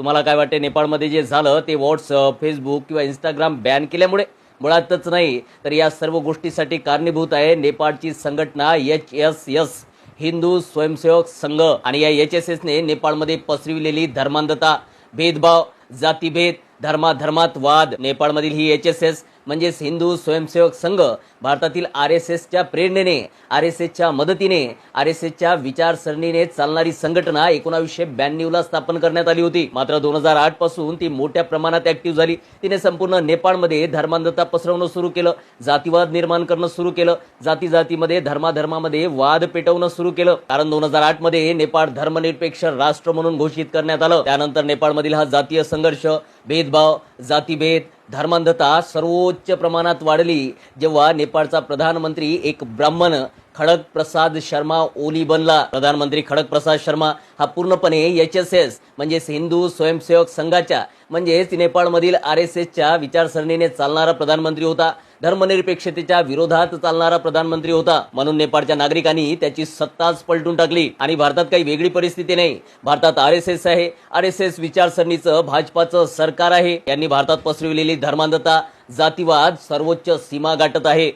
तुम्हाला काय वाटते, नेपाळमध्ये जे झालं ते व्हॉट्सअप, फेसबुक किंवा इंस्टाग्राम बॅन केल्यामुळे? मुळातच नाही, तर या सर्व गोष्टीसाठी कारणीभूत आहे नेपाळची संघटना HSS, हिंदू स्वयंसेवक संघ. आणि या HSSने नेपाळमध्ये पसरविलेली धर्मांधता, भेदभाव, जातीभेद, धर्मात वाद. नेपाळमधील ही HSS म्हणजेच हिंदू स्वयंसेवक संघ भारतातील RSSच्या प्रेरणेने, RSSच्या मदतीने, RSSच्या विचारसरणीने चालणारी संघटना 1992ला स्थापन करण्यात आली होती. मात्र 2008 पासून ती मोठ्या प्रमाणात ऍक्टिव्ह झाली. तिने संपूर्ण नेपाळमध्ये धर्मांधता पसरवणं सुरू केलं, जातीवाद निर्माण करणं सुरू केलं, जातीमध्ये धर्मामध्ये वाद पेटवणं सुरू केलं. कारण 2008 मध्ये नेपाळ धर्मनिरपेक्ष राष्ट्र म्हणून घोषित करण्यात आलं. त्यानंतर नेपाळमधील हा जातीय संघर्ष, भेदभाव, जातीभेद, धर्मांधता सर्वोच्च प्रमाणात वाढली जेव्हा नेपाळचा प्रधानमंत्री एक ब्राह्मण खडक प्रसाद शर्मा ओली बनला. प्रधानमंत्री खडक प्रसाद शर्मा हा पूर्णपणे HSS म्हणजेच हिंदू स्वयंसेवक संघाच्या म्हणजेच नेपाळमधील RSSच्या विचारसरणीने चालणारा प्रधानमंत्री होता. धर्मनिरपेक्षतेच्या विरोधात चालणारा प्रधानमंत्री होता. म्हणून नेपाळच्या नागरिकांनी त्याची सत्ताच पलटून टाकली. आणि भारतात काही वेगळी परिस्थिती नाही. भारतात RSS आहे. RSS विचारसरणीचं भाजपाचं सरकार आहे. यांनी भारतात पसरविलेली धर्मांधता, जातीवाद सर्वोच्च सीमा गाठत आहे.